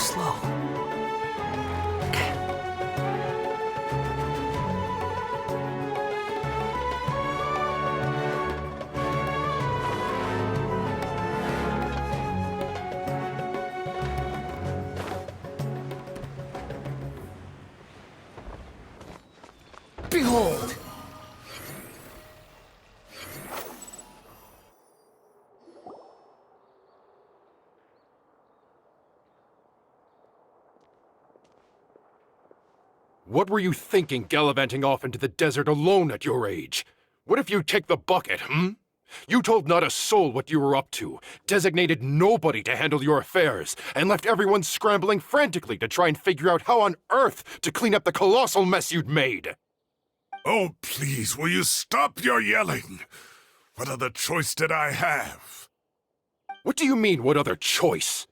slow. Behold! What were you thinking gallivanting off into the desert alone at your age? What if you take the bucket, You told not a soul what you were up to, designated nobody to handle your affairs, and left everyone scrambling frantically to try and figure out how on earth to clean up the colossal mess you'd made. Oh, please, will you stop your yelling? What other choice did I have? What do you mean, what other choice?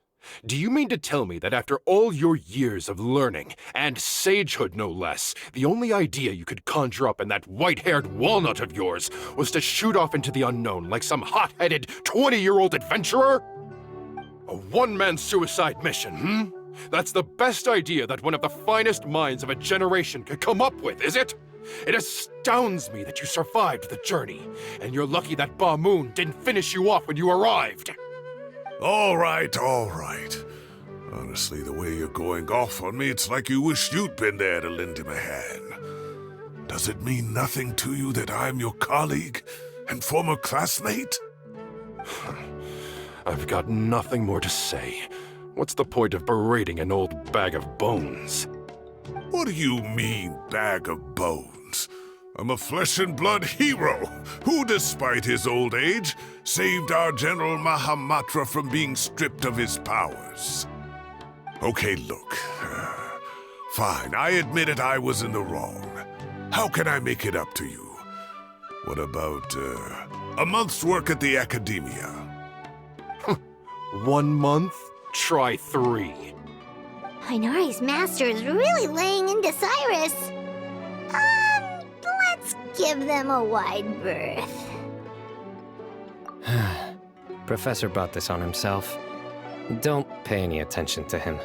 Do you mean to tell me that after all your years of learning, and sagehood no less, the only idea you could conjure up in that white-haired walnut of yours was to shoot off into the unknown like some hot-headed 20-year-old adventurer? A one-man suicide mission, That's the best idea that one of the finest minds of a generation could come up with, is it? It astounds me that you survived the journey, and you're lucky that Ba Moon didn't finish you off when you arrived. All right. Honestly, the way you're going off on me, it's like you wish you'd been there to lend him a hand. Does it mean nothing to you that I'm your colleague and former classmate? I've got nothing more to say. What's the point of berating an old bag of bones? What do you mean, bag of bones? I'm a flesh-and-blood hero who, despite his old age, saved our General Mahamatra from being stripped of his powers. Okay, look. Fine, I admit it, I was in the wrong. How can I make it up to you? What about, a month's work at the Academia? 1 month? Try 3. Inari's master is really laying into Cyrus. Let's give them a wide berth. Professor brought this on himself. Don't pay any attention to him.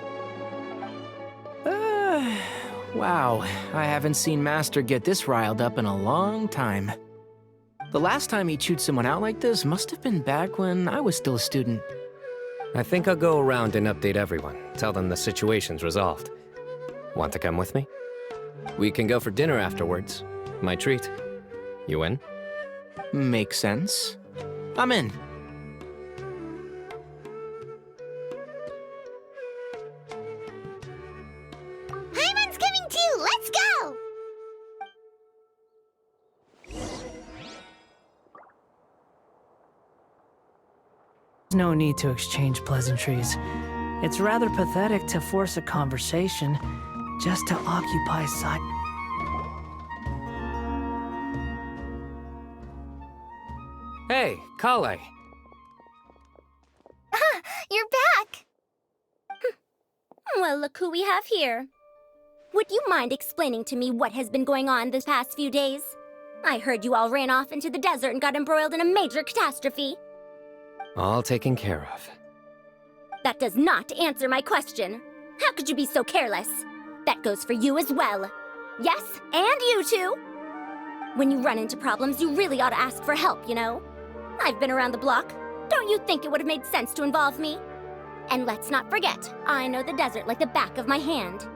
Wow, I haven't seen Master get this riled up in a long time. The last time he chewed someone out like this must have been back when I was still a student. I think I'll go around and update everyone. Tell them the situation's resolved. Want to come with me? We can go for dinner afterwards. My treat. You in? Makes sense. I'm in. Hyman's coming too! Let's go! No need to exchange pleasantries. It's rather pathetic to force a conversation just to occupy side. Hey, Kale. You're back! Well, look who we have here. Would you mind explaining to me what has been going on this past few days? I heard you all ran off into the desert and got embroiled in a major catastrophe. All taken care of. That does not answer my question. How could you be so careless? That goes for you as well. Yes, and you too. When you run into problems, you really ought to ask for help, you know? I've been around the block. Don't you think it would have made sense to involve me? And let's not forget, I know the desert like the back of my hand.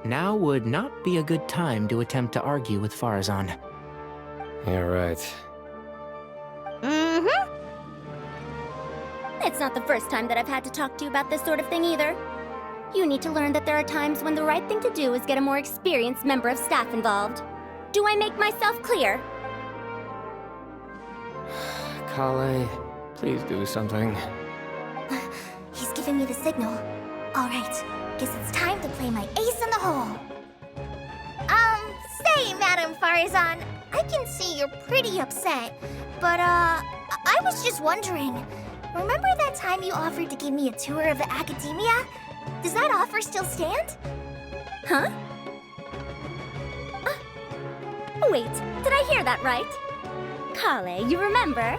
Now would not be a good time to attempt to argue with Farazan. You're right. It's not the first time that I've had to talk to you about this sort of thing either. You need to learn that there are times when the right thing to do is get a more experienced member of staff involved. Do I make myself clear? Kale, please do something. He's giving me the signal. All right, guess it's time to play my ace in the hole. Say, Madam Farazan, I can see you're pretty upset, but, I was just wondering, remember that time you offered to give me a tour of the Academia? Does that offer still stand? Huh? Wait, did I hear that right? Kale, you remember?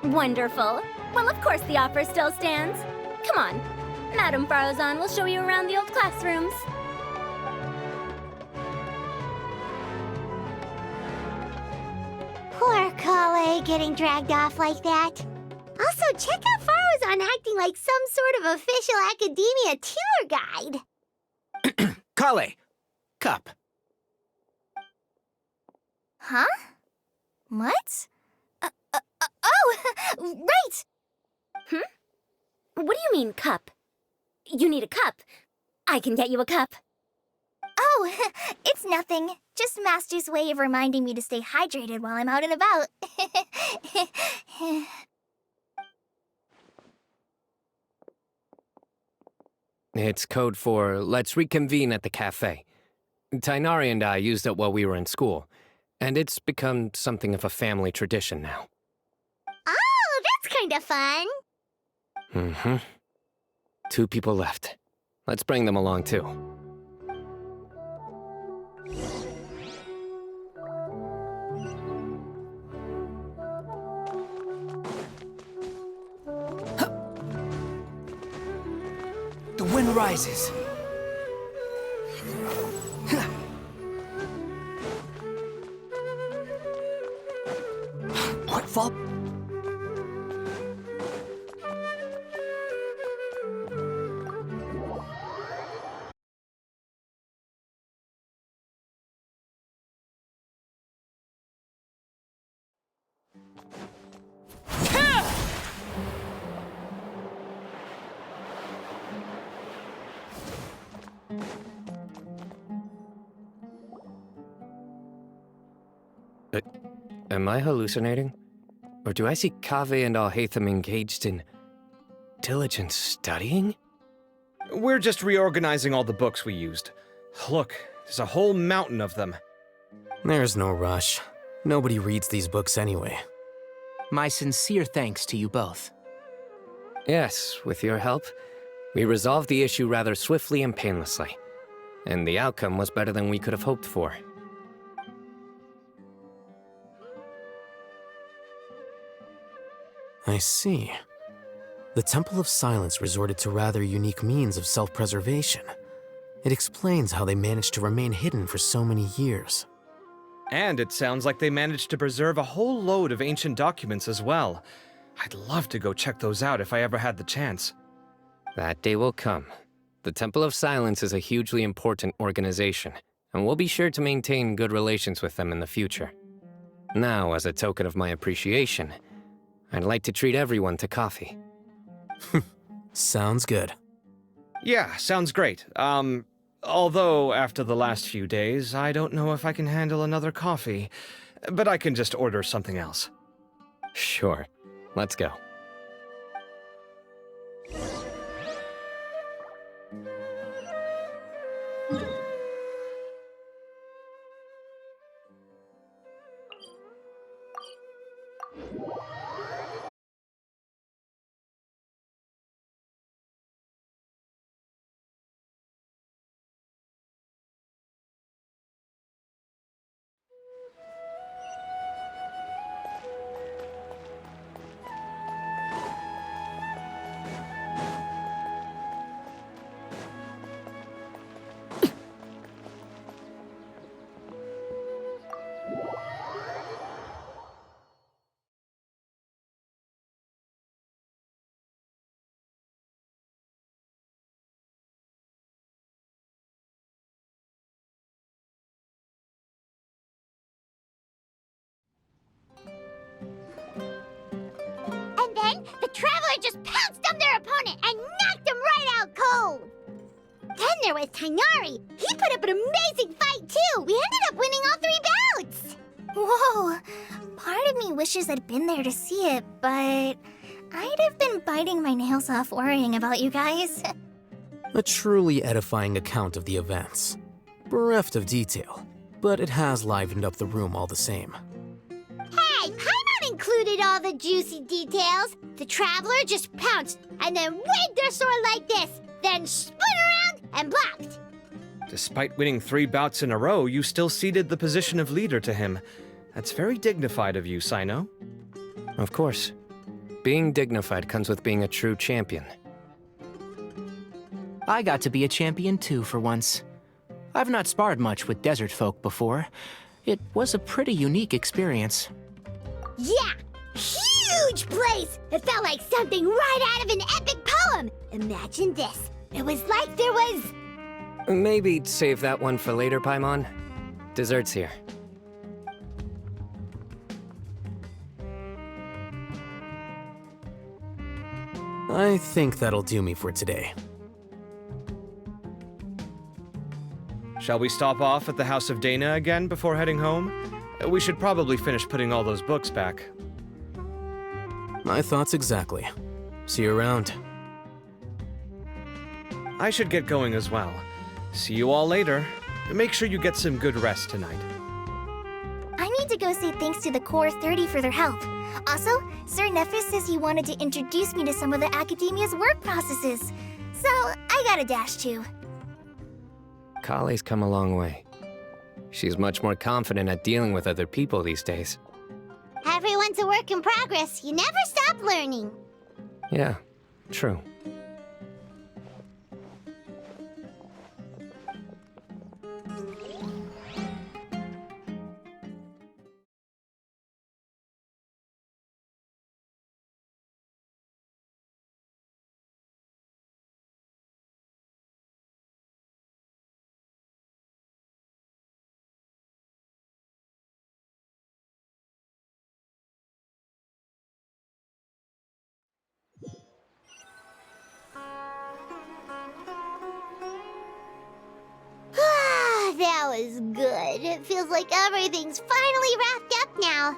Wonderful. Well, of course the offer still stands. Come on, Madam Farozan will show you around the old classrooms. Poor Kale getting dragged off like that. Also, check out Farozan acting like some sort of official academia tour guide. Kale! Cup. Huh? What? Oh, right! What do you mean, cup? You need a cup. I can get you a cup. Oh, it's nothing. Just Master's way of reminding me to stay hydrated while I'm out and about. It's code for let's reconvene at the cafe. Tainari and I used it while we were in school, and it's become something of a family tradition now. Oh, that's kind of fun. Mm-hmm. 2 people left. Let's bring them along, too. The wind rises. What fall? Am I hallucinating? Or do I see Kaveh and Alhaitham engaged in diligent studying? We're just reorganizing all the books we used. Look, there's a whole mountain of them. There's no rush. Nobody reads these books anyway. My sincere thanks to you both. Yes, with your help, we resolved the issue rather swiftly and painlessly. And the outcome was better than we could have hoped for. I see. The Temple of Silence resorted to rather unique means of self-preservation. It explains how they managed to remain hidden for so many years. And it sounds like they managed to preserve a whole load of ancient documents as well. I'd love to go check those out if I ever had the chance. That day will come. The Temple of Silence is a hugely important organization, and we'll be sure to maintain good relations with them in the future. Now, as a token of my appreciation, I'd like to treat everyone to coffee. Sounds good. Yeah, sounds great. Although after the last few days, I don't know if I can handle another coffee. But I can just order something else. Sure. Let's go. And then the Traveler just pounced on their opponent and knocked him right out cold. Then there was Tainari. He put up an amazing fight too. We ended up winning all 3 bouts. Whoa. Part of me wishes I'd been there to see it, but I'd have been biting my nails off worrying about you guys. A truly edifying account of the events. Bereft of detail, but it has livened up the room all the same. Hey, Paimon included all the juicy details. The Traveler just pounced and then waved their sword like this, then spun around and blocked. Despite winning 3 bouts in a row, you still ceded the position of leader to him. That's very dignified of you, Cyno. Of course. Being dignified comes with being a true champion. I got to be a champion too for once. I've not sparred much with desert folk before. It was a pretty unique experience. Yeah! Huge place! It felt like something right out of an epic poem! Imagine this. It was like there was... Maybe save that one for later, Paimon. Dessert's here. I think that'll do me for today. Shall we stop off at the House of Dana again before heading home? We should probably finish putting all those books back. My thoughts exactly. See you around. I should get going as well. See you all later. Make sure you get some good rest tonight. I need to go say thanks to the Core 30 for their help. Also, Sir Nephis says he wanted to introduce me to some of the Academia's work processes. So, I gotta dash too. Kale's come a long way. She's much more confident at dealing with other people these days. Everyone's a work in progress. You never stop learning. Yeah, true. That was good. It feels like everything's finally wrapped up now.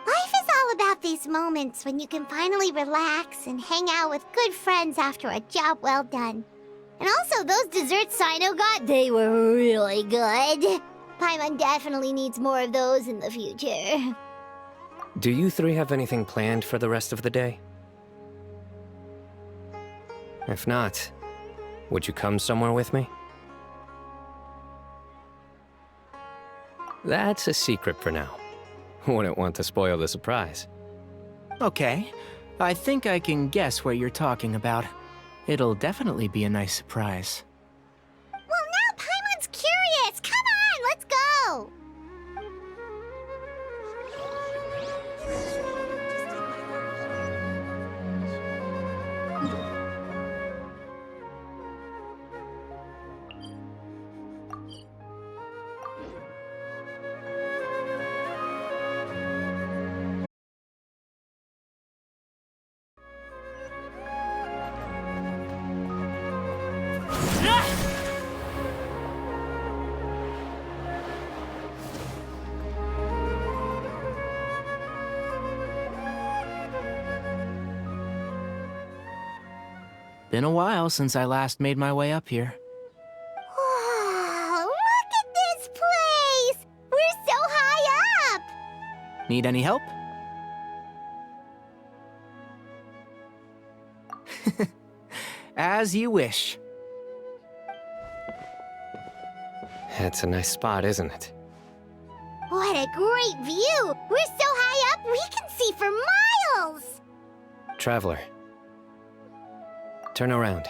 Life is all about these moments when you can finally relax and hang out with good friends after a job well done. And also, those desserts Cyno got, they were really good. Paimon definitely needs more of those in the future. Do you three have anything planned for the rest of the day? If not, would you come somewhere with me? That's a secret for now. Wouldn't want to spoil the surprise. Okay, I think I can guess what you're talking about. It'll definitely be a nice surprise. Well, now Paimon's curious. Come on, let's go. Been a while since I last made my way up here. Wow, look at this place! We're so high up! Need any help? As you wish. It's a nice spot, isn't it? What a great view! We're so high up, we can see for miles! Traveler. Turn around.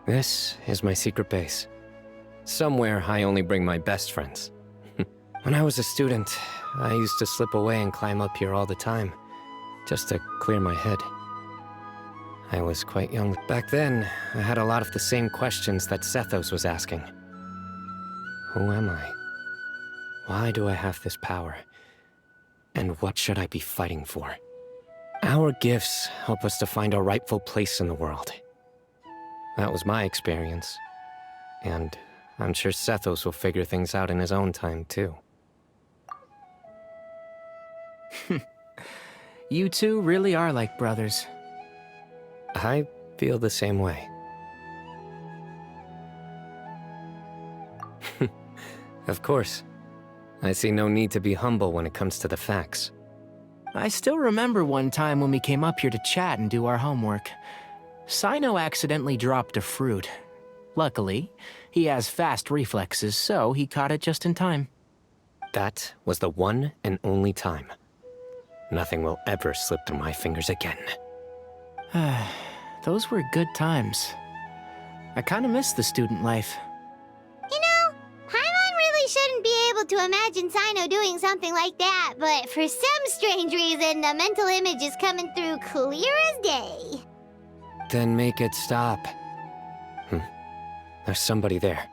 This is my secret base. Somewhere I only bring my best friends. When I was a student, I used to slip away and climb up here all the time, just to clear my head. I was quite young. Back then, I had a lot of the same questions that Sethos was asking. Who am I? Why do I have this power? And what should I be fighting for? Our gifts help us to find our rightful place in the world. That was my experience. And I'm sure Sethos will figure things out in his own time, too. You two really are like brothers. I feel the same way. Of course. I see no need to be humble when it comes to the facts. I still remember one time when we came up here to chat and do our homework. Cyno accidentally dropped a fruit. Luckily, he has fast reflexes, so he caught it just in time. That was the one and only time. Nothing will ever slip through my fingers again. Those were good times. I kind of miss the student life. You know, Paimon really shouldn't be able to imagine Cyno doing something like that, but for some strange reason, the mental image is coming through clear as day. Then make it stop. There's somebody there.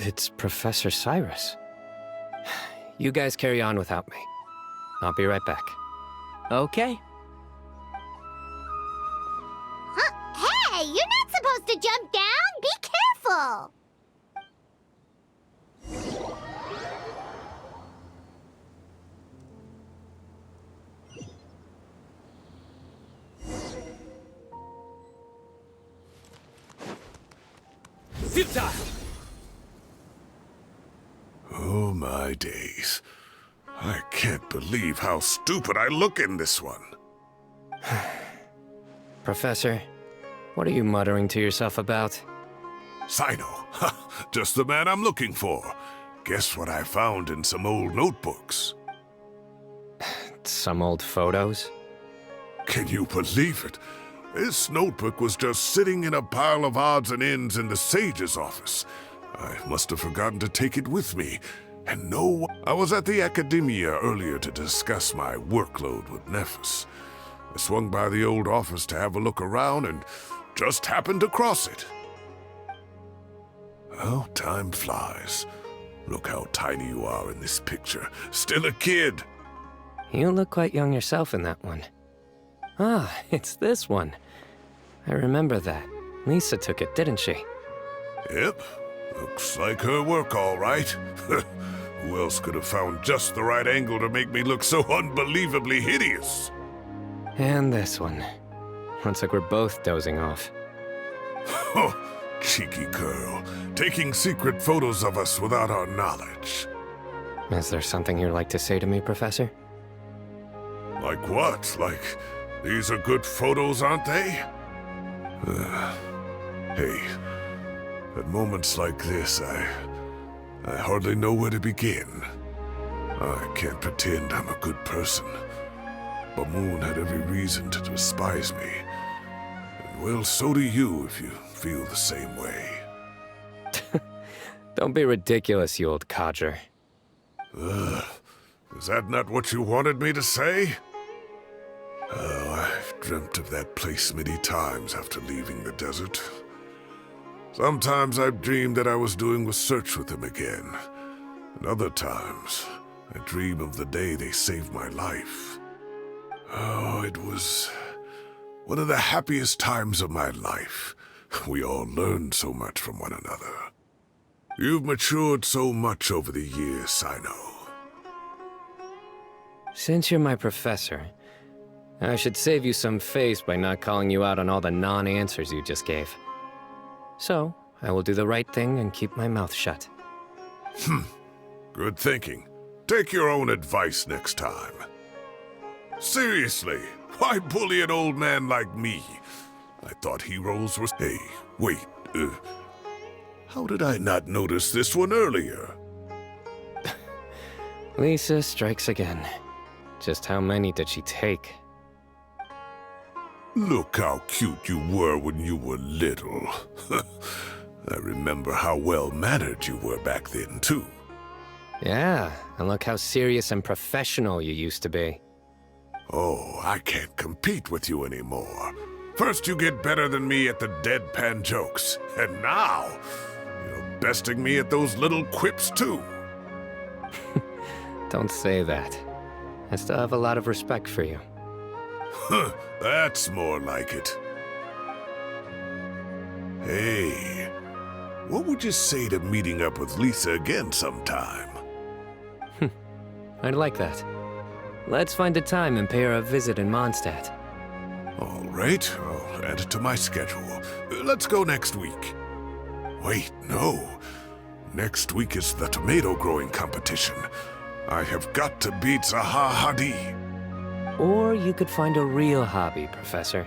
It's Professor Cyrus. You guys carry on without me. I'll be right back. Okay. Huh? Hey, you're not supposed to jump down! Be careful! Futile! Oh my days. I can't believe how stupid I look in this one. Professor, what are you muttering to yourself about? Cyno, just the man I'm looking for. Guess what I found in some old notebooks? Some old photos? Can you believe it? This notebook was just sitting in a pile of odds and ends in the Sage's office. I must have forgotten to take it with me. And I was at the Academia earlier to discuss my workload with Nephis. I swung by the old office to have a look around and just happened to cross it. Well, time flies. Look how tiny you are in this picture. Still a kid. You look quite young yourself in that one. Ah, it's this one. I remember that. Lisa took it, didn't she? Yep. Looks like her work, all right. Who else could have found just the right angle to make me look so unbelievably hideous? And this one. Looks like we're both dozing off. Oh, cheeky girl. Taking secret photos of us without our knowledge. Is there something you'd like to say to me, Professor? Like what? Like, these are good photos, aren't they? Hey, at moments like this, I hardly know where to begin. I can't pretend I'm a good person. But Moon had every reason to despise me. And well, so do you if you feel the same way. Don't be ridiculous, you old codger. Is that not what you wanted me to say? Oh, I've dreamt of that place many times after leaving the desert. Sometimes I've dreamed that I was doing research with them again. And other times, I dream of the day they saved my life. Oh, it was one of the happiest times of my life. We all learned so much from one another. You've matured so much over the years, Cyno. Since you're my professor, I should save you some face by not calling you out on all the non-answers you just gave. So, I will do the right thing and keep my mouth shut. Good thinking. Take your own advice next time. Seriously, why bully an old man like me? I thought heroes were... Hey, wait, how did I not notice this one earlier? Lisa strikes again. Just how many did she take? Look how cute you were when you were little. I remember how well-mannered you were back then, too. Yeah, and look how serious and professional you used to be. Oh, I can't compete with you anymore. First you get better than me at the deadpan jokes, and now you're besting me at those little quips, too. Don't say that. I still have a lot of respect for you. Huh, that's more like it. Hey, what would you say to meeting up with Lisa again sometime? I'd like that. Let's find a time and pay her a visit in Mondstadt. All right, I'll add it to my schedule. Let's go next week. Wait, no. Next week is the tomato growing competition. I have got to beat Zaha Hadid. Or you could find a real hobby, Professor.